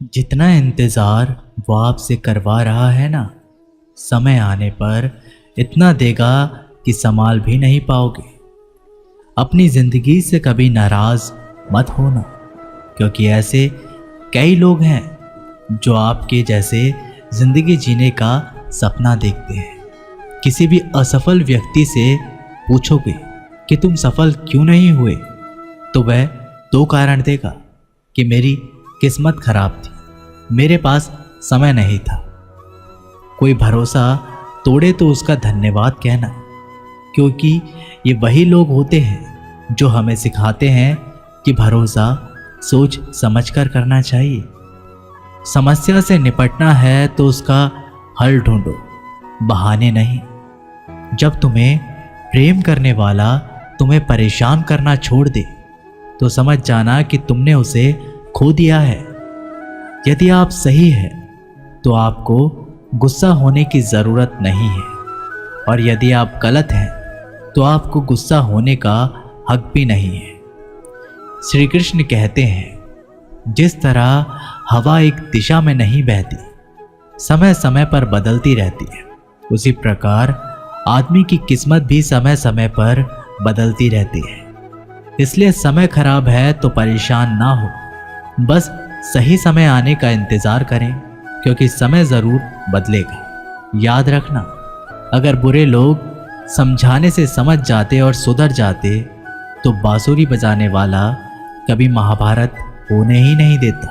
जितना इंतज़ार वो आपसे करवा रहा है ना, समय आने पर इतना देगा कि संभाल भी नहीं पाओगे। अपनी ज़िंदगी से कभी नाराज़ मत होना, क्योंकि ऐसे कई लोग हैं जो आपके जैसे ज़िंदगी जीने का सपना देखते हैं। किसी भी असफल व्यक्ति से पूछोगे कि तुम सफल क्यों नहीं हुए, तो वह दो कारण देगा कि मेरी किस्मत खराब थी, मेरे पास समय नहीं था। कोई भरोसा तोड़े तो उसका धन्यवाद कहना, क्योंकि ये वही लोग होते हैं जो हमें सिखाते हैं कि भरोसा सोच समझकर करना चाहिए। समस्या से निपटना है तो उसका हल ढूंढो, बहाने नहीं। जब तुम्हें प्रेम करने वाला तुम्हें परेशान करना छोड़ दे तो समझ जाना कि तुमने उसे खो दिया है। यदि आप सही हैं तो आपको गुस्सा होने की ज़रूरत नहीं है, और यदि आप गलत हैं तो आपको गुस्सा होने का हक भी नहीं है। श्री कृष्ण कहते हैं, जिस तरह हवा एक दिशा में नहीं बहती, समय समय पर बदलती रहती है, उसी प्रकार आदमी की किस्मत भी समय समय पर बदलती रहती है। इसलिए समय खराब है तो परेशान ना हो, बस सही समय आने का इंतज़ार करें, क्योंकि समय ज़रूर बदलेगा। याद रखना, अगर बुरे लोग समझाने से समझ जाते और सुधर जाते तो बांसुरी बजाने वाला कभी महाभारत होने ही नहीं देता।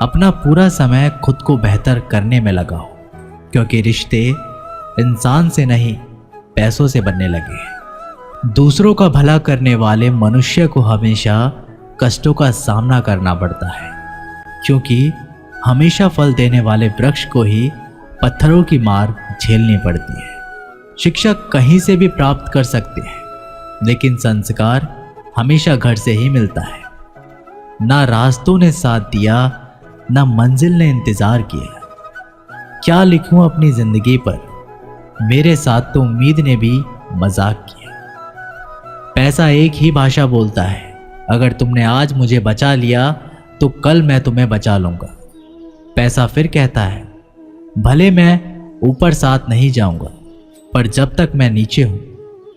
अपना पूरा समय खुद को बेहतर करने में लगाओ, क्योंकि रिश्ते इंसान से नहीं पैसों से बनने लगे हैं। दूसरों का भला करने वाले मनुष्य को हमेशा कष्टों का सामना करना पड़ता है, क्योंकि हमेशा फल देने वाले वृक्ष को ही पत्थरों की मार झेलनी पड़ती है। शिक्षा कहीं से भी प्राप्त कर सकते हैं, लेकिन संस्कार हमेशा घर से ही मिलता है। ना रास्तों ने साथ दिया, ना मंजिल ने इंतजार किया। क्या लिखूं अपनी जिंदगी पर, मेरे साथ तो उम्मीद ने भी मजाक किया। पैसा एक ही भाषा बोलता है, अगर तुमने आज मुझे बचा लिया तो कल मैं तुम्हें बचा लूंगा। पैसा फिर कहता है, भले मैं ऊपर साथ नहीं जाऊंगा, पर जब तक मैं नीचे हूं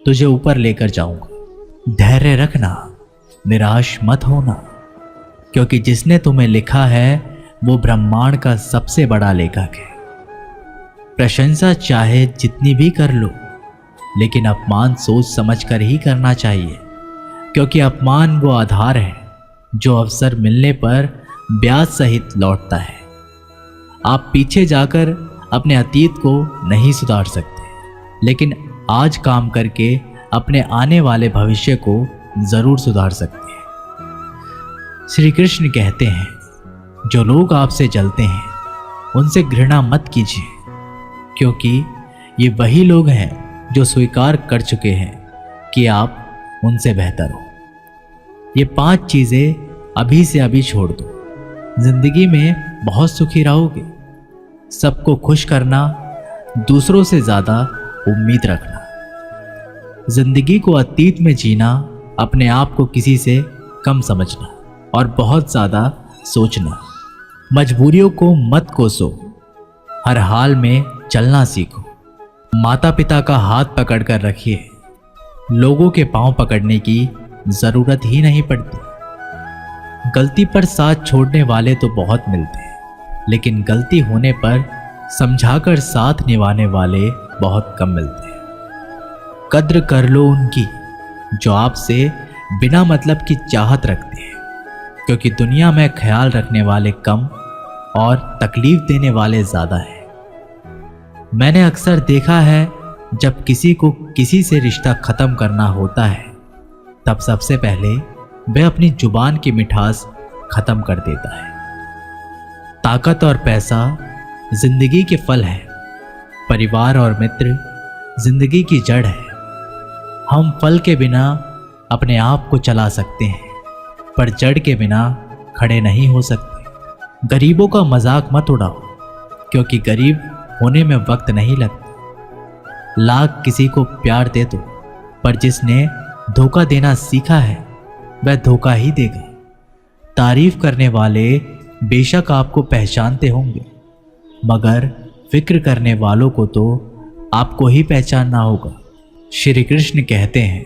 तुझे ऊपर लेकर जाऊंगा। धैर्य रखना, निराश मत होना, क्योंकि जिसने तुम्हें लिखा है वो ब्रह्मांड का सबसे बड़ा लेखक है। प्रशंसा चाहे जितनी भी कर लो, लेकिन अपमान सोच समझ कर ही करना चाहिए, क्योंकि अपमान वो आधार है जो अवसर मिलने पर ब्याज सहित लौटता है। आप पीछे जाकर अपने अतीत को नहीं सुधार सकते, लेकिन आज काम करके अपने आने वाले भविष्य को जरूर सुधार सकते हैं। श्री कृष्ण कहते हैं, जो लोग आपसे जलते हैं उनसे घृणा मत कीजिए, क्योंकि ये वही लोग हैं जो स्वीकार कर चुके हैं कि आप उनसे बेहतर हो। ये 5 चीज़ें अभी से अभी छोड़ दो, जिंदगी में बहुत सुखी रहोगे। सबको खुश करना, दूसरों से ज़्यादा उम्मीद रखना, जिंदगी को अतीत में जीना, अपने आप को किसी से कम समझना और बहुत ज़्यादा सोचना। मजबूरियों को मत कोसो, हर हाल में चलना सीखो। माता पिता का हाथ पकड़ कर रखिए, लोगों के पांव पकड़ने की ज़रूरत ही नहीं पड़ती। गलती पर साथ छोड़ने वाले तो बहुत मिलते हैं, लेकिन गलती होने पर समझाकर साथ निभाने वाले बहुत कम मिलते हैं। कद्र कर लो उनकी जो आपसे बिना मतलब की चाहत रखते हैं, क्योंकि दुनिया में ख्याल रखने वाले कम और तकलीफ देने वाले ज़्यादा हैं। मैंने अक्सर देखा है, जब किसी को किसी से रिश्ता ख़त्म करना होता है तब सबसे पहले वह अपनी जुबान की मिठास ख़त्म कर देता है। ताकत और पैसा जिंदगी के फल है, परिवार और मित्र जिंदगी की जड़ है। हम फल के बिना अपने आप को चला सकते हैं, पर जड़ के बिना खड़े नहीं हो सकते। गरीबों का मजाक मत उड़ाओ, क्योंकि गरीब होने में वक्त नहीं लगता। लाख किसी को प्यार दे दो, पर जिसने धोखा देना सीखा है वह धोखा ही देगा। तारीफ करने वाले बेशक आपको पहचानते होंगे, मगर फिक्र करने वालों को तो आपको ही पहचानना होगा। श्री कृष्ण कहते हैं,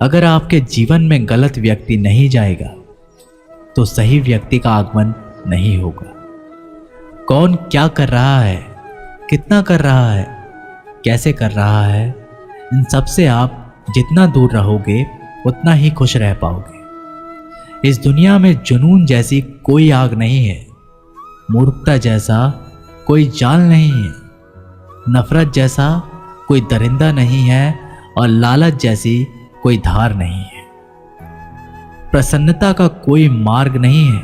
अगर आपके जीवन में गलत व्यक्ति नहीं जाएगा तो सही व्यक्ति का आगमन नहीं होगा। कौन क्या कर रहा है, कितना कर रहा है, कैसे कर रहा है, इन सब से आप जितना दूर रहोगे उतना ही खुश रह पाओगे। इस दुनिया में जुनून जैसी कोई आग नहीं है, मूर्खता जैसा कोई जाल नहीं है, नफरत जैसा कोई दरिंदा नहीं है और लालच जैसी कोई धार नहीं है। प्रसन्नता का कोई मार्ग नहीं है,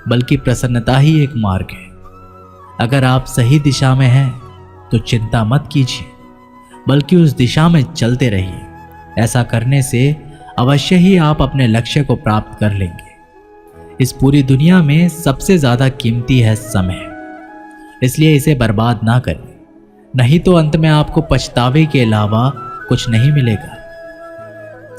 बल्कि प्रसन्नता ही एक मार्ग है। अगर आप सही दिशा में हैं तो चिंता मत कीजिए, बल्कि उस दिशा में चलते रहिए। ऐसा करने से अवश्य ही आप अपने लक्ष्य को प्राप्त कर लेंगे। इस पूरी दुनिया में सबसे ज्यादा कीमती है समय, इसलिए इसे बर्बाद ना करें, नहीं तो अंत में आपको पछतावे के अलावा कुछ नहीं मिलेगा।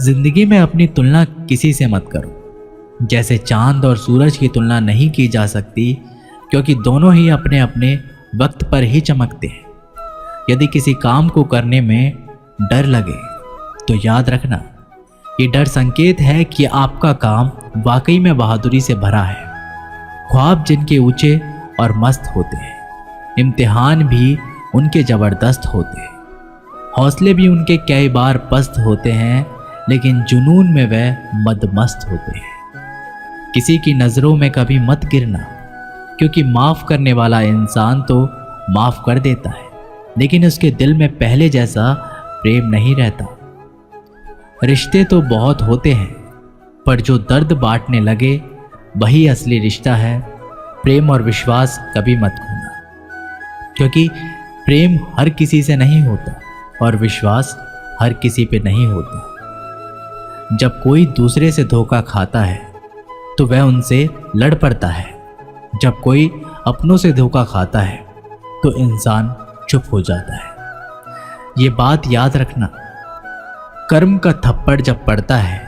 जिंदगी में अपनी तुलना किसी से मत करो। जैसे चांद और सूरज की तुलना नहीं की जा सकती, क्योंकि दोनों ही अपने अपने वक्त पर ही चमकते हैं। यदि किसी काम को करने में डर लगे तो याद रखना, ये डर संकेत है कि आपका काम वाकई में बहादुरी से भरा है। ख्वाब जिनके ऊंचे और मस्त होते हैं, इम्तिहान भी उनके जबरदस्त होते हैं, हौसले भी उनके कई बार पस्त होते हैं, लेकिन जुनून में वह मदमस्त होते हैं। किसी की नज़रों में कभी मत गिरना, क्योंकि माफ़ करने वाला इंसान तो माफ़ कर देता है, लेकिन उसके दिल में पहले जैसा प्रेम नहीं रहता। रिश्ते तो बहुत होते हैं, पर जो दर्द बांटने लगे वही असली रिश्ता है। प्रेम और विश्वास कभी मत खोना, क्योंकि प्रेम हर किसी से नहीं होता और विश्वास हर किसी पे नहीं होता। जब कोई दूसरे से धोखा खाता है तो वह उनसे लड़ पड़ता है, जब कोई अपनों से धोखा खाता है तो इंसान चुप हो जाता है। ये बात याद रखना, कर्म का थप्पड़ जब पड़ता है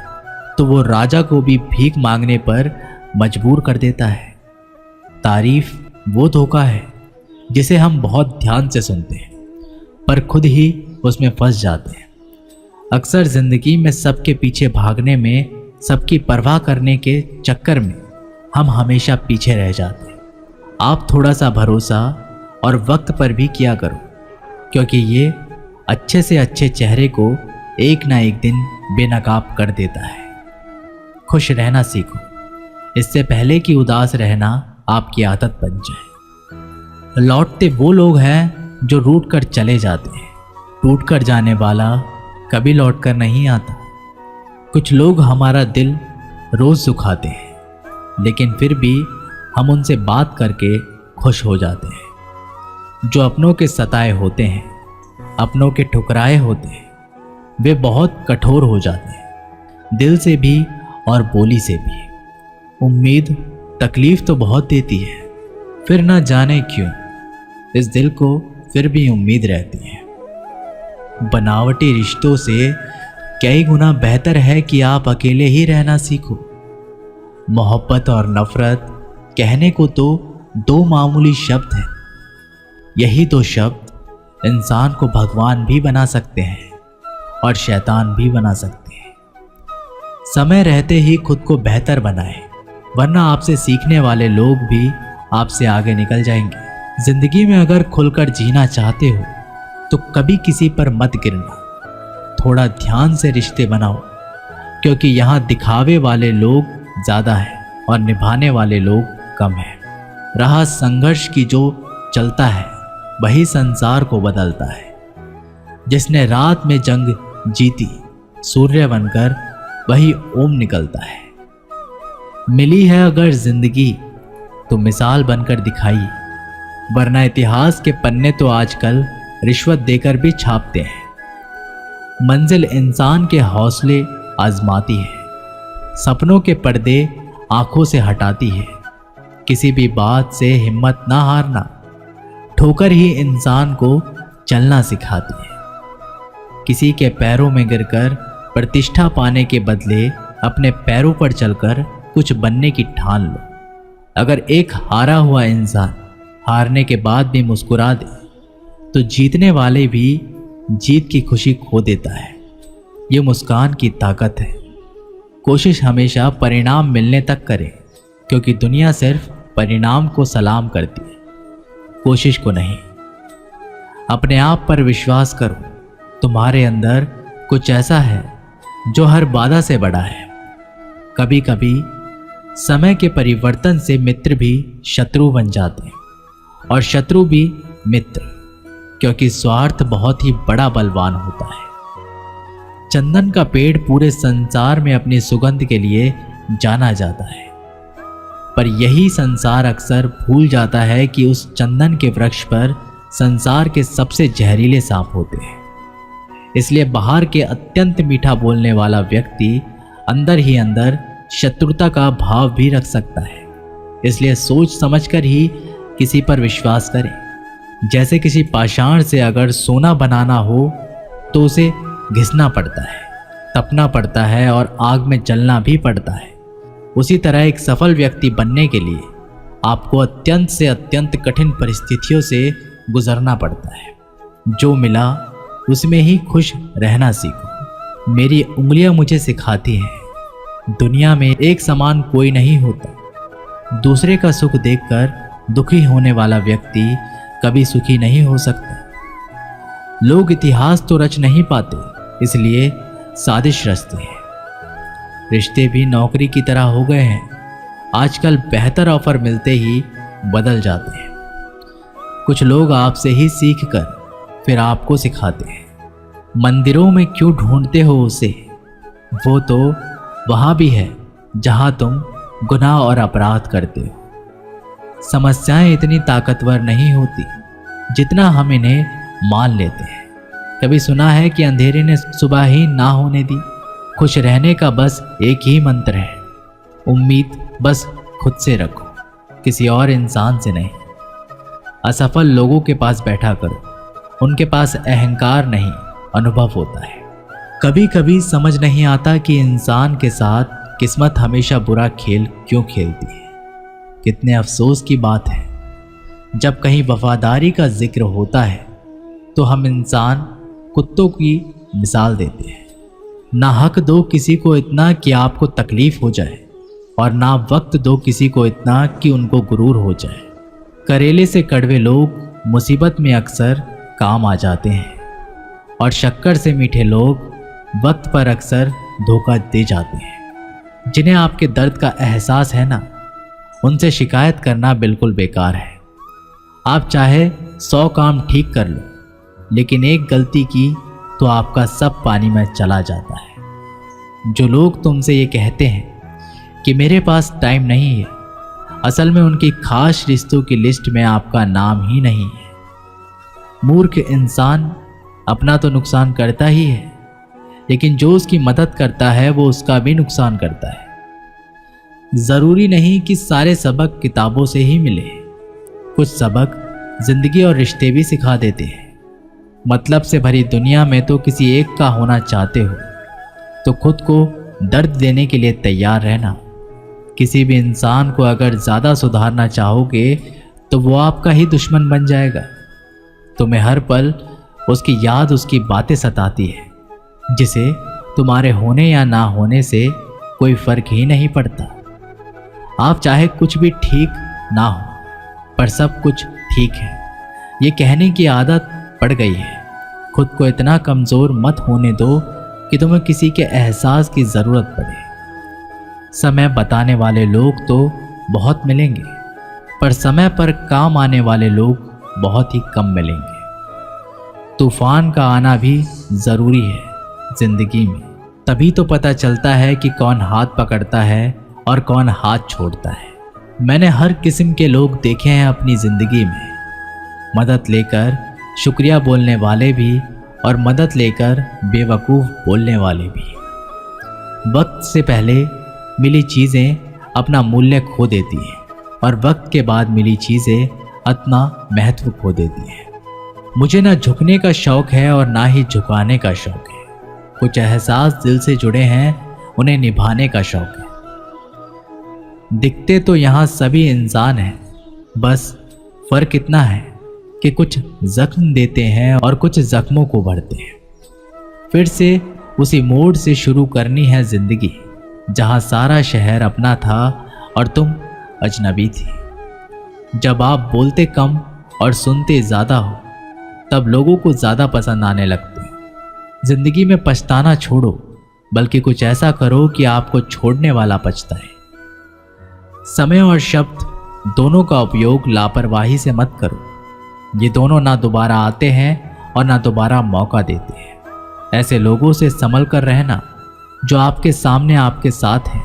तो वो राजा को भी भीख मांगने पर मजबूर कर देता है। तारीफ वो धोखा है जिसे हम बहुत ध्यान से सुनते हैं, पर खुद ही उसमें फंस जाते हैं। अक्सर जिंदगी में सबके पीछे भागने में, सबकी परवाह करने के चक्कर में हम हमेशा पीछे रह जाते हैं। आप थोड़ा सा भरोसा और वक्त पर भी किया करो, क्योंकि ये अच्छे से अच्छे चेहरे को एक ना एक दिन बेनकाब कर देता है। खुश रहना सीखो, इससे पहले कि उदास रहना आपकी आदत बन जाए। लौटते वो लोग हैं जो रूठ कर चले जाते हैं, टूट कर जाने वाला कभी लौट कर नहीं आता। कुछ लोग हमारा दिल रोज दुखाते हैं, लेकिन फिर भी हम उनसे बात करके खुश हो जाते हैं। जो अपनों के सताए होते हैं, अपनों के ठुकराए होते हैं, वे बहुत कठोर हो जाते हैं, दिल से भी और बोली से भी। उम्मीद तकलीफ तो बहुत देती है, फिर ना जाने क्यों इस दिल को फिर भी उम्मीद रहती है। बनावटी रिश्तों से कई गुना बेहतर है कि आप अकेले ही रहना सीखो। मोहब्बत और नफरत कहने को तो दो मामूली शब्द हैं, यही दो शब्द इंसान को भगवान भी बना सकते हैं और शैतान भी बना सकते हैं। समय रहते ही खुद को बेहतर बनाएं, वरना आपसे सीखने वाले लोग भी आपसे आगे निकल जाएंगे। जिंदगी में अगर खुलकर जीना चाहते हो तो कभी किसी पर मत गिरना। थोड़ा ध्यान से रिश्ते बनाओ, क्योंकि यहाँ दिखावे वाले लोग ज़्यादा हैं और निभाने वाले लोग कम हैं। राह संघर्ष की जो चलता है वही संसार को बदलता है। जिसने रात में जंग जीती, सूर्य बनकर वही ओम निकलता है। मिली है अगर जिंदगी तो मिसाल बनकर दिखाइए, वरना इतिहास के पन्ने तो आजकल रिश्वत देकर भी छापते हैं। मंजिल इंसान के हौसले आजमाती है, सपनों के पर्दे आंखों से हटाती है। किसी भी बात से हिम्मत ना हारना, ठोकर ही इंसान को चलना सिखाती है। किसी के पैरों में गिरकर प्रतिष्ठा पाने के बदले अपने पैरों पर चलकर कुछ बनने की ठान लो। अगर एक हारा हुआ इंसान हारने के बाद भी मुस्कुरा दे तो जीतने वाले भी जीत की खुशी खो देता है। ये मुस्कान की ताकत है। कोशिश हमेशा परिणाम मिलने तक करें, क्योंकि दुनिया सिर्फ परिणाम को सलाम करती है, कोशिश को नहीं। अपने आप पर विश्वास करो, तुम्हारे अंदर कुछ ऐसा है जो हर बाधा से बड़ा है। कभी कभी समय के परिवर्तन से मित्र भी शत्रु बन जाते हैं और शत्रु भी मित्र, क्योंकि स्वार्थ बहुत ही बड़ा बलवान होता है। चंदन का पेड़ पूरे संसार में अपनी सुगंध के लिए जाना जाता है, पर यही संसार अक्सर भूल जाता है कि उस चंदन के वृक्ष पर संसार के सबसे जहरीले सांप होते हैं। इसलिए बाहर के अत्यंत मीठा बोलने वाला व्यक्ति अंदर ही अंदर शत्रुता का भाव भी रख सकता है। इसलिए सोच समझकर ही किसी पर विश्वास करें। जैसे किसी पाषाण से अगर सोना बनाना हो तो उसे घिसना पड़ता है, तपना पड़ता है और आग में जलना भी पड़ता है। उसी तरह एक सफल व्यक्ति बनने के लिए आपको अत्यंत से अत्यंत कठिन परिस्थितियों से गुजरना पड़ता है। जो मिला उसमें ही खुश रहना सीखो। मेरी उंगलियां मुझे सिखाती हैं, दुनिया में एक समान कोई नहीं होता। दूसरे का सुख देखकर दुखी होने वाला व्यक्ति कभी सुखी नहीं हो सकता। लोग इतिहास तो रच नहीं पाते, इसलिए साजिश रचते हैं। रिश्ते भी नौकरी की तरह हो गए हैं, आजकल बेहतर ऑफर मिलते ही बदल जाते हैं। कुछ लोग आपसे ही सीख कर फिर आपको सिखाते हैं। मंदिरों में क्यों ढूंढते हो उसे, वो तो वहां भी है जहां तुम गुनाह और अपराध करते हो। समस्याएं इतनी ताकतवर नहीं होती जितना हम इन्हें मान लेते हैं। कभी सुना है कि अंधेरे ने सुबह ही ना होने दी। खुश रहने का बस एक ही मंत्र है, उम्मीद बस खुद से रखो, किसी और इंसान से नहीं। असफल लोगों के पास बैठा करो, उनके पास अहंकार नहीं अनुभव होता है। कभी कभी समझ नहीं आता कि इंसान के साथ किस्मत हमेशा बुरा खेल क्यों खेलती है। कितने अफसोस की बात है, जब कहीं वफादारी का जिक्र होता है तो हम इंसान कुत्तों की मिसाल देते हैं। ना हक दो किसी को इतना कि आपको तकलीफ हो जाए, और ना वक्त दो किसी को इतना कि उनको गुरूर हो जाए। करेले से कड़वे लोग मुसीबत में अक्सर काम आ जाते हैं, और शक्कर से मीठे लोग वक्त पर अक्सर धोखा दे जाते हैं। जिन्हें आपके दर्द का एहसास है ना, उनसे शिकायत करना बिल्कुल बेकार है। आप चाहे 100 काम ठीक कर लो, लेकिन एक गलती की तो आपका सब पानी में चला जाता है। जो लोग तुमसे ये कहते हैं कि मेरे पास टाइम नहीं है, असल में उनकी खास रिश्तों की लिस्ट में आपका नाम ही नहीं है। मूर्ख इंसान अपना तो नुकसान करता ही है, लेकिन जो उसकी मदद करता है वो उसका भी नुकसान करता है। जरूरी नहीं कि सारे सबक किताबों से ही मिले, कुछ सबक जिंदगी और रिश्ते भी सिखा देते हैं। मतलब से भरी दुनिया में तो किसी एक का होना चाहते हो तो खुद को दर्द देने के लिए तैयार रहना। किसी भी इंसान को अगर ज़्यादा सुधारना चाहोगे तो वो आपका ही दुश्मन बन जाएगा। तुम्हें हर पल उसकी याद, उसकी बातें सताती है, जिसे तुम्हारे होने या ना होने से कोई फर्क ही नहीं पड़ता। आप चाहे कुछ भी ठीक ना हो, पर सब कुछ ठीक है, ये कहने की आदत पड़ गई है। खुद को इतना कमज़ोर मत होने दो कि तुम्हें किसी के एहसास की ज़रूरत पड़े। समय बताने वाले लोग तो बहुत मिलेंगे, पर समय पर काम आने वाले लोग बहुत ही कम मिलेंगे। तूफान का आना भी ज़रूरी है जिंदगी में, तभी तो पता चलता है कि कौन हाथ पकड़ता है और कौन हाथ छोड़ता है। मैंने हर किस्म के लोग देखे हैं अपनी ज़िंदगी में, मदद लेकर शुक्रिया बोलने वाले भी और मदद लेकर बेवकूफ़ बोलने वाले भी। वक्त से पहले मिली चीज़ें अपना मूल्य खो देती हैं, और वक्त के बाद मिली चीज़ें अपना महत्व खो देती हैं। मुझे ना झुकने का शौक़ है और ना ही झुकाने का शौक़ है। कुछ एहसास दिल से जुड़े हैं, उन्हें निभाने का शौक़ है। दिखते तो यहाँ सभी इंसान हैं, बस फर्क इतना है कि कुछ जख्म देते हैं और कुछ जख्मों को भरते हैं। फिर से उसी मोड़ से शुरू करनी है जिंदगी, जहाँ सारा शहर अपना था और तुम अजनबी थी। जब आप बोलते कम और सुनते ज़्यादा हो, तब लोगों को ज़्यादा पसंद आने लगते हैं। जिंदगी में पछताना छोड़ो, बल्कि कुछ ऐसा करो कि आपको छोड़ने वाला पछताए। समय और शब्द दोनों का उपयोग लापरवाही से मत करो। ये दोनों ना दोबारा आते हैं और ना दोबारा मौका देते हैं। ऐसे लोगों से संभल कर रहना जो आपके सामने आपके साथ हैं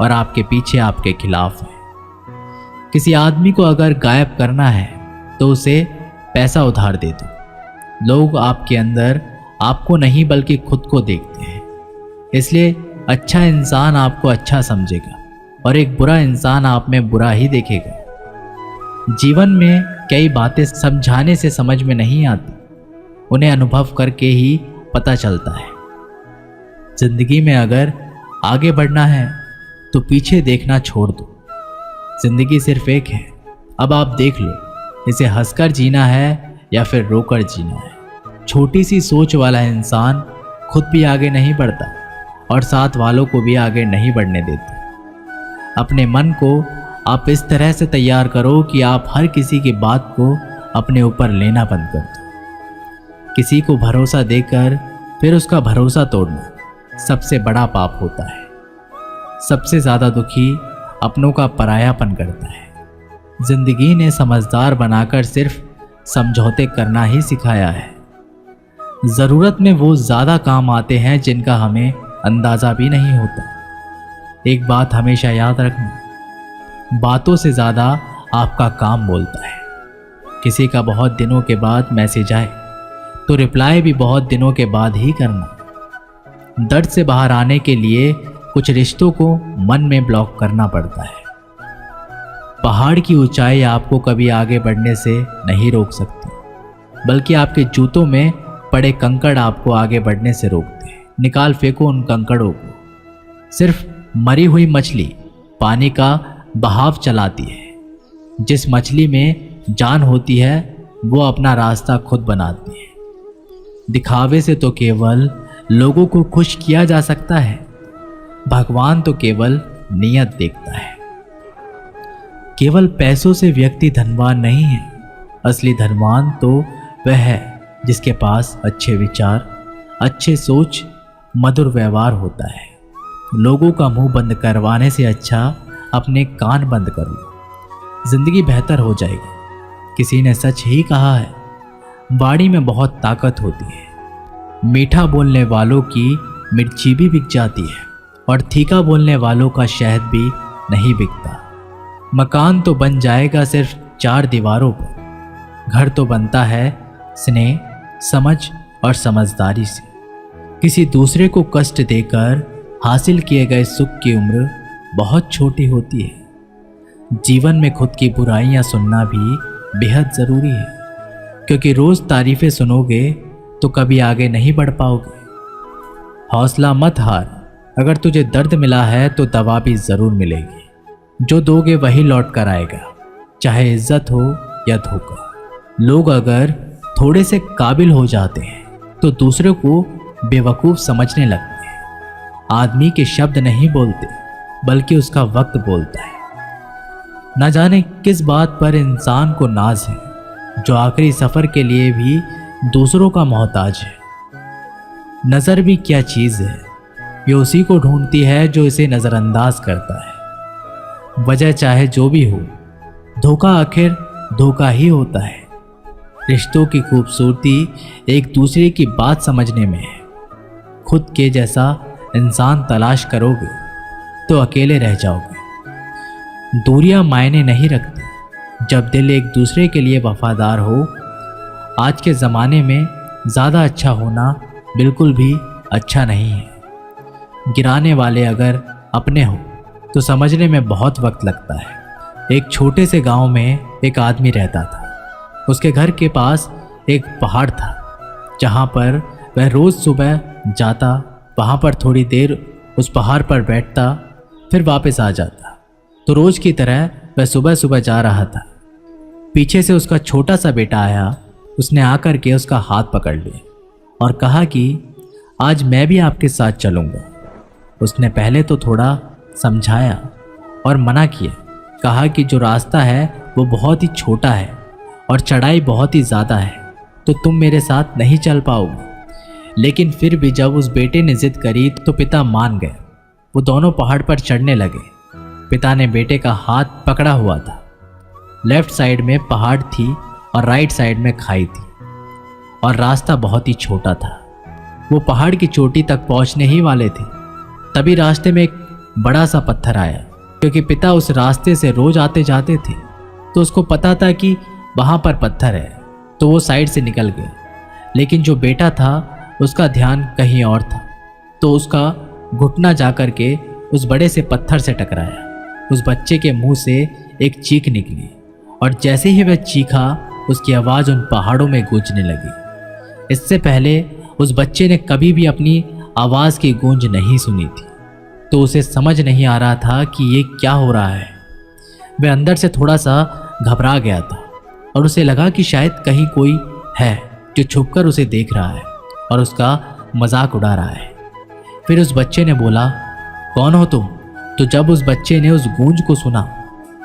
और आपके पीछे आपके खिलाफ हैं। किसी आदमी को अगर गायब करना है तो उसे पैसा उधार दे दो। लोग आपके अंदर आपको नहीं बल्कि खुद को देखते हैं, इसलिए अच्छा इंसान आपको अच्छा समझेगा और एक बुरा इंसान आप में बुरा ही देखेगा। जीवन में कई बातें समझाने से समझ में नहीं आती, उन्हें अनुभव करके ही पता चलता है। जिंदगी में अगर आगे बढ़ना है तो पीछे देखना छोड़ दो। जिंदगी सिर्फ एक है, अब आप देख लो, इसे हंसकर जीना है या फिर रोकर जीना है। छोटी सी सोच वाला इंसान खुद भी आगे नहीं बढ़ता और साथ वालों को भी आगे नहीं बढ़ने देता। अपने मन को आप इस तरह से तैयार करो कि आप हर किसी की बात को अपने ऊपर लेना बंद कर दो। किसी को भरोसा देकर फिर उसका भरोसा तोड़ना सबसे बड़ा पाप होता है। सबसे ज़्यादा दुखी अपनों का परायापन करता है। जिंदगी ने समझदार बनाकर सिर्फ समझौते करना ही सिखाया है। ज़रूरत में वो ज़्यादा काम आते हैं जिनका हमें अंदाज़ा भी नहीं होता। एक बात हमेशा याद रखना, बातों से ज़्यादा आपका काम बोलता है। किसी का बहुत दिनों के बाद मैसेज आए तो रिप्लाई भी बहुत दिनों के बाद ही करना। दर्द से बाहर आने के लिए कुछ रिश्तों को मन में ब्लॉक करना पड़ता है। पहाड़ की ऊंचाई आपको कभी आगे बढ़ने से नहीं रोक सकती, बल्कि आपके जूतों में पड़े कंकड़ आपको आगे बढ़ने से रोकते हैं। निकाल फेंको उन कंकड़ों को। सिर्फ मरी हुई मछली पानी का बहाव चलाती है। जिस मछली में जान होती है वो अपना रास्ता खुद बनाती है। दिखावे से तो केवल लोगों को खुश किया जा सकता है, भगवान तो केवल नियत देखता है। केवल पैसों से व्यक्ति धनवान नहीं है, असली धनवान तो वह है जिसके पास अच्छे विचार, अच्छे सोच, मधुर व्यवहार होता है। लोगों का मुंह बंद करवाने से अच्छा अपने कान बंद कर लो, जिंदगी बेहतर हो जाएगी। किसी ने सच ही कहा है, वाणी में बहुत ताकत होती है। मीठा बोलने वालों की मिर्ची भी बिक जाती है और तीखा बोलने वालों का शहद भी नहीं बिकता। मकान तो बन जाएगा सिर्फ 4 दीवारों पर, घर तो बनता है स्नेह, समझ और समझदारी से। किसी दूसरे को कष्ट देकर हासिल किए गए सुख की उम्र बहुत छोटी होती है। जीवन में खुद की बुराइयां सुनना भी बेहद ज़रूरी है, क्योंकि रोज़ तारीफ़ें सुनोगे तो कभी आगे नहीं बढ़ पाओगे। हौसला मत हार, अगर तुझे दर्द मिला है तो दवा भी ज़रूर मिलेगी। जो दोगे वही लौट कर आएगा, चाहे इज्जत हो या धोखा। लोग अगर थोड़े से काबिल हो जाते हैं तो दूसरों को बेवकूफ़ समझने लगते हैं। आदमी के शब्द नहीं बोलते, बल्कि उसका वक्त बोलता है। न जाने किस बात पर इंसान को नाज है, जो आखिरी सफ़र के लिए भी दूसरों का मोहताज है। नज़र भी क्या चीज़ है, ये उसी को ढूंढती है जो इसे नज़रअंदाज करता है। वजह चाहे जो भी हो, धोखा आखिर धोखा ही होता है। रिश्तों की खूबसूरती एक दूसरे की बात समझने में है। खुद के जैसा इंसान तलाश करोगे तो अकेले रह जाओगे। दूरियां मायने नहीं रखती जब दिल एक दूसरे के लिए वफादार हो। आज के ज़माने में ज़्यादा अच्छा होना बिल्कुल भी अच्छा नहीं है। गिराने वाले अगर अपने हो तो समझने में बहुत वक्त लगता है। एक छोटे से गांव में एक आदमी रहता था। उसके घर के पास एक पहाड़ था, जहां पर वह रोज़ सुबह जाता, वहां पर थोड़ी देर उस पहाड़ पर बैठता, फिर वापस आ जाता। तो रोज की तरह वह सुबह सुबह जा रहा था। पीछे से उसका छोटा सा बेटा आया। उसने आकर के उसका हाथ पकड़ लिया और कहा कि आज मैं भी आपके साथ चलूंगा। उसने पहले तो थोड़ा समझाया और मना किया, कहा कि जो रास्ता है वो बहुत ही छोटा है और चढ़ाई बहुत ही ज़्यादा है, तो तुम मेरे साथ नहीं चल पाओगे। लेकिन फिर भी जब उस बेटे ने जिद करी तो पिता मान गए। वो दोनों पहाड़ पर चढ़ने लगे। पिता ने बेटे का हाथ पकड़ा हुआ था। लेफ्ट साइड में पहाड़ थी और राइट साइड में खाई थी और रास्ता बहुत ही छोटा था। वो पहाड़ की चोटी तक पहुंचने ही वाले थे, तभी रास्ते में एक बड़ा सा पत्थर आया। क्योंकि पिता उस रास्ते से रोज आते जाते थे तो उसको पता था कि वहां पर पत्थर है, तो वो साइड से निकल गए। लेकिन जो बेटा था उसका ध्यान कहीं और था, तो उसका घुटना जाकर के उस बड़े से पत्थर से टकराया। उस बच्चे के मुंह से एक चीख निकली और जैसे ही वह चीखा उसकी आवाज़ उन पहाड़ों में गूंजने लगी। इससे पहले उस बच्चे ने कभी भी अपनी आवाज़ की गूंज नहीं सुनी थी, तो उसे समझ नहीं आ रहा था कि ये क्या हो रहा है। वह अंदर से थोड़ा सा घबरा गया था और उसे लगा कि शायद कहीं कोई है जो छुपकर उसे देख रहा है और उसका मजाक उड़ा रहा है। फिर उस बच्चे ने बोला, कौन हो तुम? तो जब उस बच्चे ने उस गूंज को सुना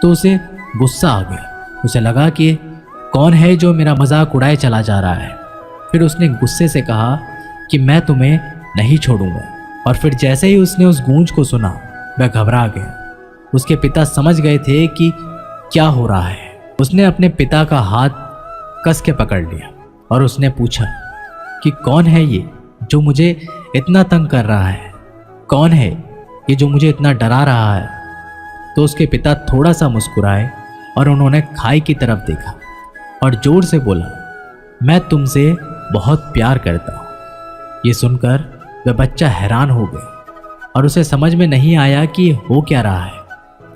तो उसे गुस्सा आ गया। उसे लगा कि कौन है जो मेरा मजाक उड़ाए चला जा रहा है। फिर उसने गुस्से से कहा कि मैं तुम्हें नहीं छोड़ूंगा। और फिर जैसे ही उसने उस गूंज को सुना वह घबरा गया। उसके पिता समझ गए थे कि क्या हो रहा है। उसने अपने पिता का हाथ कस के पकड़ लिया और उसने पूछा कि कौन है ये जो मुझे इतना तंग कर रहा है? कौन है ये जो मुझे इतना डरा रहा है? तो उसके पिता थोड़ा सा मुस्कुराए और उन्होंने खाई की तरफ देखा और जोर से बोला, मैं तुमसे बहुत प्यार करता हूँ। ये सुनकर वह बच्चा हैरान हो गया और उसे समझ में नहीं आया कि हो क्या रहा है,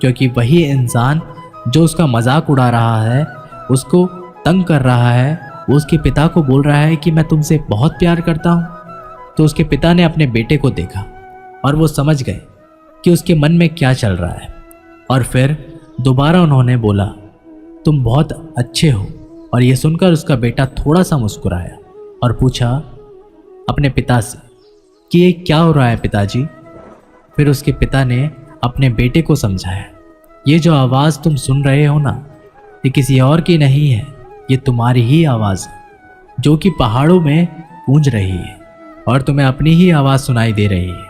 क्योंकि वही इंसान जो उसका मजाक उड़ा रहा है, उसको तंग कर रहा है, वो उसके पिता को बोल रहा है कि मैं तुमसे बहुत प्यार करता हूँ। तो उसके पिता ने अपने बेटे को देखा और वो समझ गए कि उसके मन में क्या चल रहा है। और फिर दोबारा उन्होंने बोला, तुम बहुत अच्छे हो। और ये सुनकर उसका बेटा थोड़ा सा मुस्कुराया और पूछा अपने पिता से कि ये क्या हो रहा है पिताजी। फिर उसके पिता ने अपने बेटे को समझाया, ये जो आवाज़ तुम सुन रहे हो ना, ये किसी और की नहीं है, ये तुम्हारी ही आवाज़ है जो कि पहाड़ों में गूंज रही है और तुम्हें अपनी ही आवाज़ सुनाई दे रही है।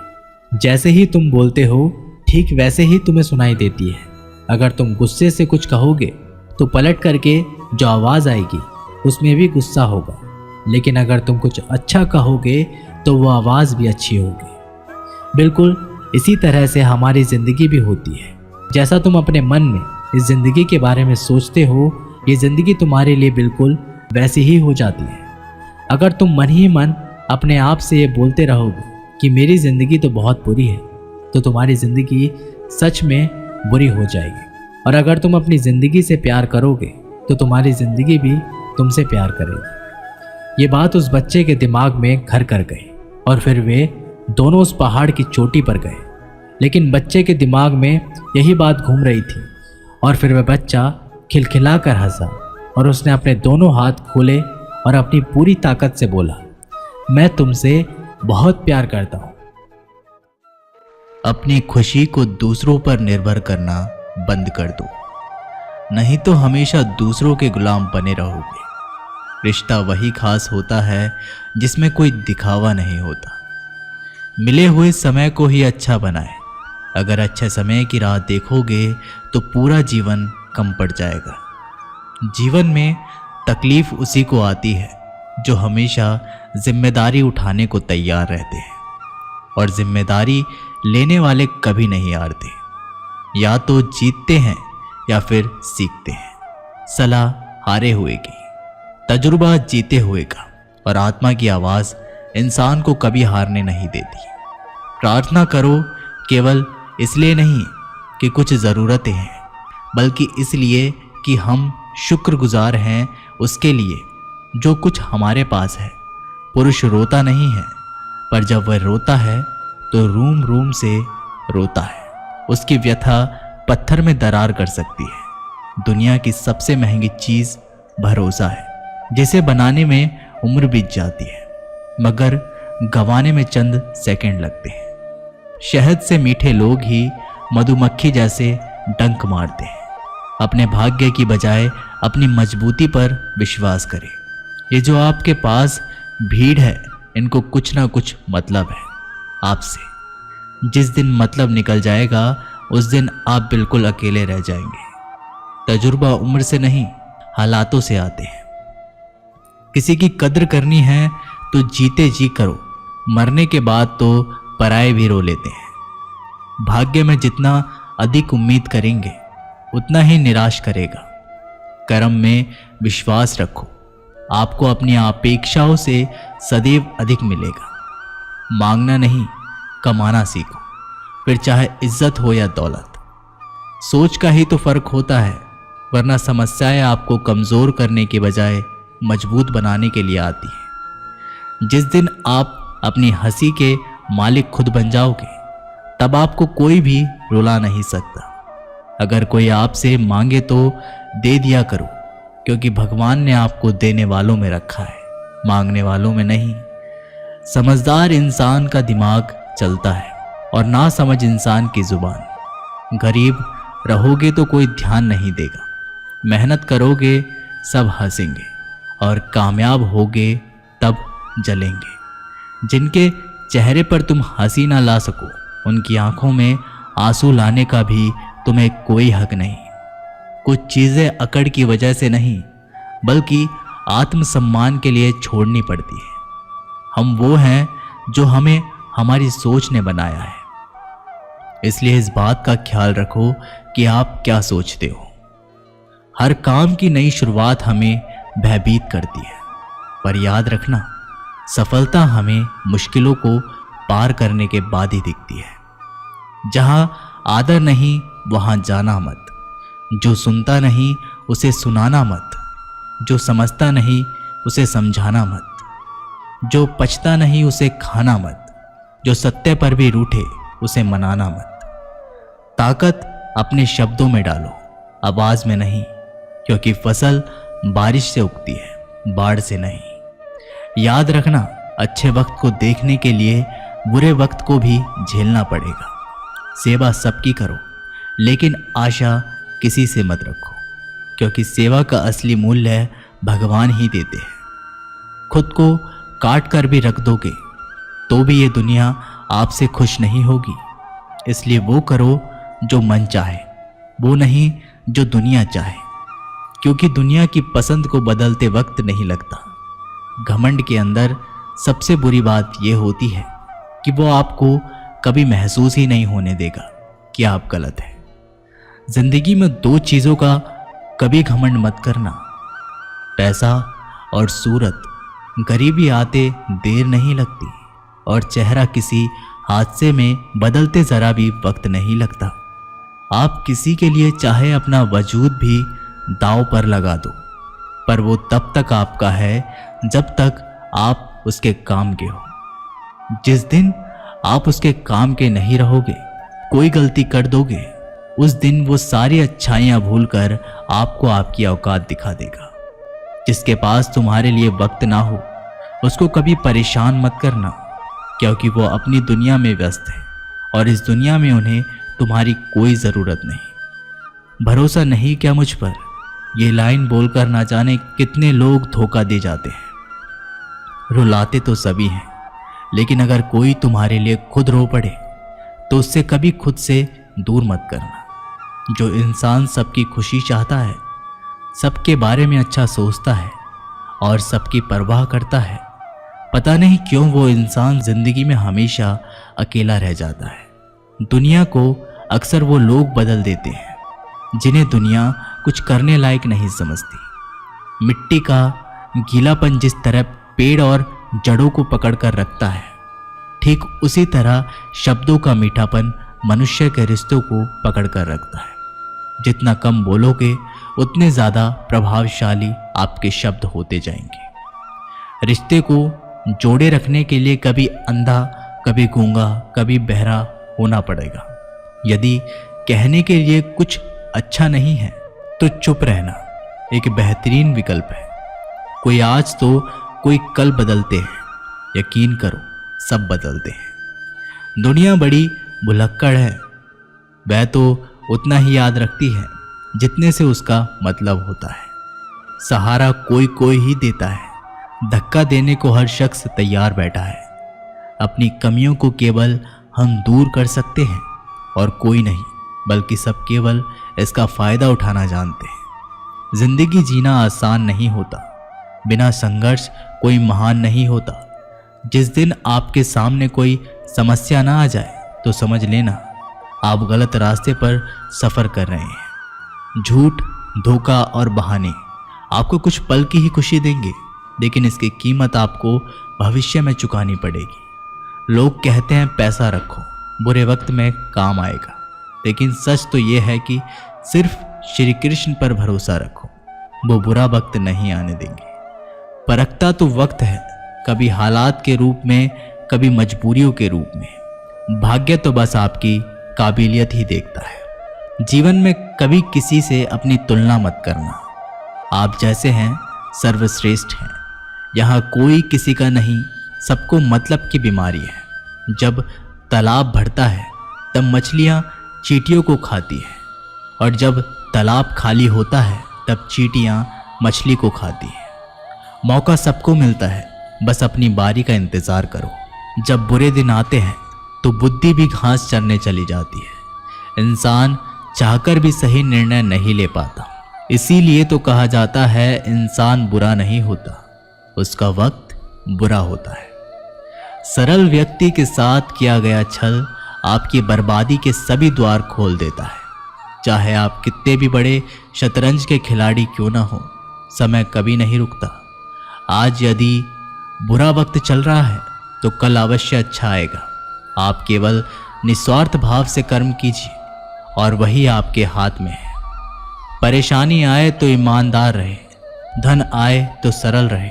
जैसे ही तुम बोलते हो ठीक वैसे ही तुम्हें सुनाई देती है। अगर तुम गुस्से से कुछ कहोगे तो पलट करके जो आवाज़ आएगी उसमें भी गुस्सा होगा, लेकिन अगर तुम कुछ अच्छा कहोगे तो वो आवाज़ भी अच्छी होगी। बिल्कुल इसी तरह से हमारी ज़िंदगी भी होती है। जैसा तुम अपने मन में इस ज़िंदगी के बारे में सोचते हो, ये ज़िंदगी तुम्हारे लिए बिल्कुल वैसी ही हो जाती है। अगर तुम मन ही मन अपने आप से ये बोलते रहोगे कि मेरी ज़िंदगी तो बहुत बुरी है, तो तुम्हारी ज़िंदगी सच में बुरी हो जाएगी। और अगर तुम अपनी ज़िंदगी से प्यार करोगे तो तुम्हारी ज़िंदगी भी तुमसे प्यार करेगी। ये बात उस बच्चे के दिमाग में घर कर गई और फिर वे दोनों उस पहाड़ की चोटी पर गए। लेकिन बच्चे के दिमाग में यही बात घूम रही थी और फिर वह बच्चा खिलखिला कर हंसा और उसने अपने दोनों हाथ खोले और अपनी पूरी ताकत से बोला, मैं तुमसे बहुत प्यार करता हूँ। अपनी खुशी को दूसरों पर निर्भर करना बंद कर दो, नहीं तो हमेशा दूसरों के गुलाम बने रहोगे। रिश्ता वही खास होता है जिसमें कोई दिखावा नहीं होता। मिले हुए समय को ही अच्छा बनाए। अगर अच्छे समय की राह देखोगे तो पूरा जीवन कम पड़ जाएगा। जीवन में तकलीफ उसी को आती है जो हमेशा जिम्मेदारी उठाने को तैयार रहते हैं, और जिम्मेदारी लेने वाले कभी नहीं हारते। या तो जीतते हैं या फिर सीखते हैं। सलाह हारे हुए की, तजुर्बा जीते हुए का, और आत्मा की आवाज़ इंसान को कभी हारने नहीं देती। प्रार्थना करो केवल इसलिए नहीं कि कुछ ज़रूरतें हैं, बल्कि इसलिए कि हम शुक्रगुजार हैं उसके लिए जो कुछ हमारे पास है। पुरुष रोता नहीं है, पर जब वह रोता है तो रूम रूम से रोता है। उसकी व्यथा पत्थर में दरार कर सकती है। दुनिया की सबसे महंगी चीज भरोसा है, जिसे बनाने में उम्र बीत जाती है मगर गंवाने में चंद सेकंड लगते हैं। शहद से मीठे लोग ही मधुमक्खी जैसे डंक मारते हैं। अपने भाग्य की बजाय अपनी मजबूती पर विश्वास करें। ये जो आपके पास भीड़ है, इनको कुछ ना कुछ मतलब है आपसे। जिस दिन मतलब निकल जाएगा उस दिन आप बिल्कुल अकेले रह जाएंगे। तजुर्बा उम्र से नहीं, हालातों से आते हैं। किसी की कद्र करनी है तो जीते जी करो, मरने के बाद तो पराये भी रो लेते हैं। भाग्य में जितना अधिक उम्मीद करेंगे उतना ही निराश करेगा। कर्म में विश्वास रखो, आपको अपनी अपेक्षाओं से सदैव अधिक मिलेगा। मांगना नहीं, कमाना सीखो, फिर चाहे इज्जत हो या दौलत। सोच का ही तो फर्क होता है, वरना समस्याएं आपको कमजोर करने के बजाय मजबूत बनाने के लिए आती है। जिस दिन आप अपनी हंसी के मालिक खुद बन जाओगे, तब आपको कोई भी रुला नहीं सकता। अगर कोई आपसे मांगे तो दे दिया करो, क्योंकि भगवान ने आपको देने वालों में रखा है, मांगने वालों में नहीं। समझदार इंसान का दिमाग चलता है और ना समझ इंसान की जुबान। गरीब रहोगे तो कोई ध्यान नहीं देगा, मेहनत करोगे सब हंसेंगे, और कामयाब होगे तब जलेंगे। जिनके चेहरे पर तुम हंसी ना ला सको, उनकी आंखों में आंसू लाने का भी तुम्हें कोई हक नहीं। कुछ चीजें अकड़ की वजह से नहीं, बल्कि आत्मसम्मान के लिए छोड़नी पड़ती है। हम वो हैं जो हमें हमारी सोच ने बनाया है। इसलिए इस बात का ख्याल रखो कि आप क्या सोचते हो। हर काम की नई शुरुआत हमें भयभीत करती है, पर याद रखना, सफलता हमें मुश्किलों को पार करने के बाद ही दिखती है। जहां आदर नहीं वहां जाना मत। जो सुनता नहीं उसे सुनाना मत। जो समझता नहीं उसे समझाना मत। जो पचता नहीं उसे खाना मत। जो सत्य पर भी रूठे उसे मनाना मत। ताकत अपने शब्दों में डालो, आवाज में नहीं, क्योंकि फसल बारिश से उगती है, बाढ़ से नहीं। याद रखना, अच्छे वक्त को देखने के लिए बुरे वक्त को भी झेलना पड़ेगा। सेवा सबकी करो, लेकिन आशा किसी से मत रखो, क्योंकि सेवा का असली मूल्य भगवान ही देते हैं। खुद को काट कर भी रख दोगे तो भी ये दुनिया आपसे खुश नहीं होगी। इसलिए वो करो जो मन चाहे, वो नहीं जो दुनिया चाहे, क्योंकि दुनिया की पसंद को बदलते वक्त नहीं लगता। घमंड के अंदर सबसे बुरी बात यह होती है कि वो आपको कभी महसूस ही नहीं होने देगा कि आप गलत हैं। जिंदगी में दो चीजों का कभी घमंड मत करना, पैसा और सूरत। गरीबी आते देर नहीं लगती और चेहरा किसी हादसे में बदलते जरा भी वक्त नहीं लगता। आप किसी के लिए चाहे अपना वजूद भी दांव पर लगा दो, पर वो तब तक आपका है जब तक आप उसके काम के हो। जिस दिन आप उसके काम के नहीं रहोगे, कोई गलती कर दोगे, उस दिन वो सारी अच्छाइयां भूलकर आपको आपकी औकात दिखा देगा। जिसके पास तुम्हारे लिए वक्त ना हो, उसको कभी परेशान मत करना, क्योंकि वो अपनी दुनिया में व्यस्त है और इस दुनिया में उन्हें तुम्हारी कोई ज़रूरत नहीं। भरोसा नहीं क्या मुझ पर? ये लाइन बोलकर ना जाने कितने लोग धोखा दे जाते हैं। रुलाते तो सभी हैं, लेकिन अगर कोई तुम्हारे लिए खुद रो पड़े तो उससे कभी खुद से दूर मत करना। जो इंसान सबकी खुशी चाहता है, सबके बारे में अच्छा सोचता है और सबकी परवाह करता है, पता नहीं क्यों वो इंसान जिंदगी में हमेशा अकेला रह जाता है। दुनिया को अक्सर वो लोग बदल देते हैं जिन्हें दुनिया कुछ करने लायक नहीं समझती। मिट्टी का गीलापन जिस तरह पेड़ और जड़ों को पकड़कर रखता है, ठीक उसी तरह शब्दों का मीठापन मनुष्य के रिश्तों को पकड़कर रखता है। जितना कम बोलोगे उतने ज्यादा प्रभावशाली आपके शब्द होते जाएंगे। रिश्ते को जोड़े रखने के लिए कभी अंधा, कभी गूंगा, कभी बहरा होना पड़ेगा। यदि कहने के लिए कुछ अच्छा नहीं है तो चुप रहना एक बेहतरीन विकल्प है। कोई आज तो कोई कल बदलते हैं, यकीन करो सब बदलते हैं। दुनिया बड़ी भुलक्कड़ है, वह तो उतना ही याद रखती है जितने से उसका मतलब होता है। सहारा कोई कोई ही देता है, धक्का देने को हर शख्स तैयार बैठा है। अपनी कमियों को केवल हम दूर कर सकते हैं और कोई नहीं, बल्कि सब केवल इसका फायदा उठाना जानते हैं। जिंदगी जीना आसान नहीं होता, बिना संघर्ष कोई महान नहीं होता। जिस दिन आपके सामने कोई समस्या ना आ जाए तो समझ लेना आप गलत रास्ते पर सफर कर रहे हैं। झूठ, धोखा और बहाने आपको कुछ पल की ही खुशी देंगे, लेकिन इसकी कीमत आपको भविष्य में चुकानी पड़ेगी। लोग कहते हैं पैसा रखो, बुरे वक्त में काम आएगा, लेकिन सच तो यह है कि सिर्फ श्री कृष्ण पर भरोसा रखो, वो बुरा वक्त नहीं आने देंगे। परखता तो वक्त है, कभी हालात के रूप में, कभी मजबूरियों के रूप में। भाग्य तो बस आपकी काबिलियत ही देखता है। जीवन में कभी किसी से अपनी तुलना मत करना। आप जैसे हैं सर्वश्रेष्ठ हैं। यहाँ कोई किसी का नहीं, सबको मतलब की बीमारी है। जब तालाब भरता है तब मछलियाँ चींटियों को खाती हैं, और जब तालाब खाली होता है तब चींटियाँ मछली को खाती हैं। मौका सबको मिलता है, बस अपनी बारी का इंतज़ार करो। जब बुरे दिन आते हैं तो बुद्धि भी घास चरने चली जाती है। इंसान चाहकर भी सही निर्णय नहीं ले पाता। इसीलिए तो कहा जाता है इंसान बुरा नहीं होता, उसका वक्त बुरा होता है। सरल व्यक्ति के साथ किया गया छल आपकी बर्बादी के सभी द्वार खोल देता है। चाहे आप कितने भी बड़े शतरंज के खिलाड़ी क्यों ना हो, समय कभी नहीं रुकता। आज यदि बुरा वक्त चल रहा है तो कल अवश्य अच्छा आएगा। आप केवल निस्वार्थ भाव से कर्म कीजिए और वही आपके हाथ में है। परेशानी आए तो ईमानदार रहे, धन आए तो सरल रहे,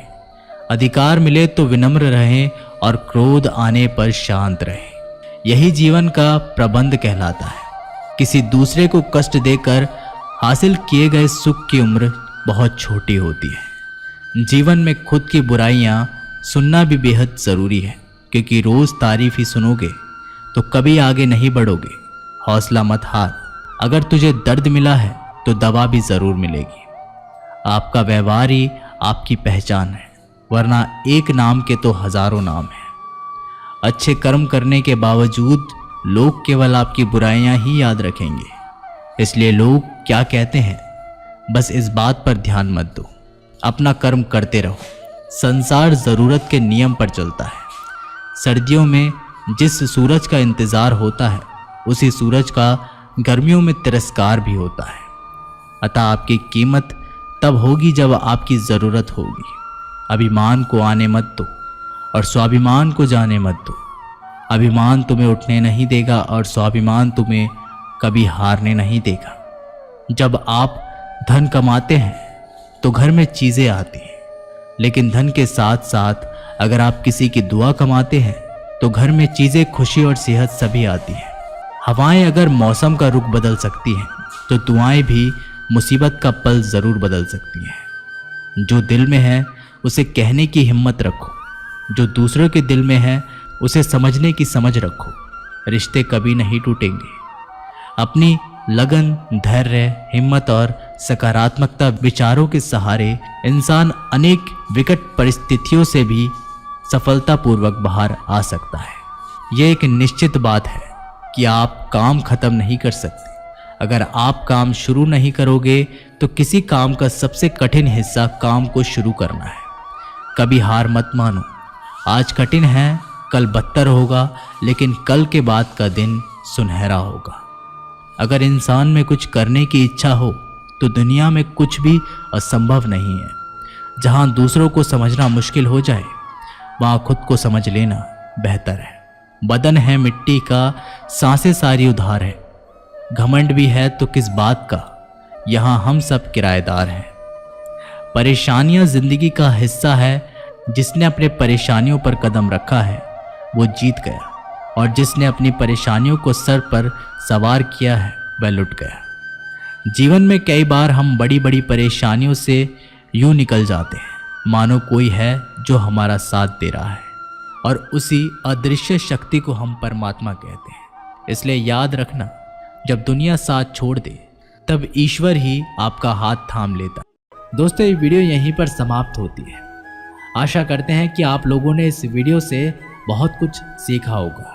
अधिकार मिले तो विनम्र रहें और क्रोध आने पर शांत रहें। यही जीवन का प्रबंध कहलाता है। किसी दूसरे को कष्ट देकर हासिल किए गए सुख की उम्र बहुत छोटी होती है। जीवन में खुद की बुराइयां सुनना भी बेहद ज़रूरी है, क्योंकि रोज़ तारीफ ही सुनोगे तो कभी आगे नहीं बढ़ोगे। हौसला मत हार, अगर तुझे दर्द मिला है तो दवा भी ज़रूर मिलेगी। आपका व्यवहार ही आपकी पहचान है, वरना एक नाम के तो हजारों नाम हैं। अच्छे कर्म करने के बावजूद लोग केवल आपकी बुराइयां ही याद रखेंगे। इसलिए लोग क्या कहते हैं बस इस बात पर ध्यान मत दो, अपना कर्म करते रहो। संसार ज़रूरत के नियम पर चलता है। सर्दियों में जिस सूरज का इंतज़ार होता है, उसी सूरज का गर्मियों में तिरस्कार भी होता है। अतः आपकी कीमत तब होगी जब आपकी ज़रूरत होगी। अभिमान को आने मत दो और स्वाभिमान को जाने मत दो। अभिमान तुम्हें उठने नहीं देगा और स्वाभिमान तुम्हें कभी हारने नहीं देगा। जब आप धन कमाते हैं तो घर में चीज़ें आती हैं, लेकिन धन के साथ साथ अगर आप किसी की दुआ कमाते हैं तो घर में चीज़ें, खुशी और सेहत सभी आती हैं। हवाएं अगर मौसम का रुख बदल सकती हैं तो दुआएं भी मुसीबत का पल ज़रूर बदल सकती हैं। जो दिल में है उसे कहने की हिम्मत रखो, जो दूसरों के दिल में है उसे समझने की समझ रखो। रिश्ते कभी नहीं टूटेंगे। अपनी लगन, धैर्य, हिम्मत और सकारात्मकता विचारों के सहारे इंसान अनेक विकट परिस्थितियों से भी सफलतापूर्वक बाहर आ सकता है। यह एक निश्चित बात है कि आप काम खत्म नहीं कर सकते। अगर आप काम शुरू नहीं करोगे तो किसी काम का सबसे कठिन हिस्सा काम को शुरू करना है। कभी हार मत मानो। आज कठिन है, कल बदतर होगा, लेकिन कल के बाद का दिन सुनहरा होगा। अगर इंसान में कुछ करने की इच्छा हो तो दुनिया में कुछ भी असंभव नहीं है। जहां दूसरों को समझना मुश्किल हो जाए वहां खुद को समझ लेना बेहतर है। बदन है मिट्टी का, सांसें सारी उधार है। घमंड भी है तो किस बात का, यहाँ हम सब किराएदार हैं। परेशानियां जिंदगी का हिस्सा है। जिसने अपने परेशानियों पर कदम रखा है वो जीत गया, और जिसने अपनी परेशानियों को सर पर सवार किया है वह लुट गया। जीवन में कई बार हम बड़ी बड़ी परेशानियों से यूं निकल जाते हैं मानो कोई है जो हमारा साथ दे रहा है, और उसी अदृश्य शक्ति को हम परमात्मा कहते हैं। इसलिए याद रखना, जब दुनिया साथ छोड़ दे तब ईश्वर ही आपका हाथ थाम लेता है। दोस्तों, ये वीडियो यहीं पर समाप्त होती है। आशा करते हैं कि आप लोगों ने इस वीडियो से बहुत कुछ सीखा होगा।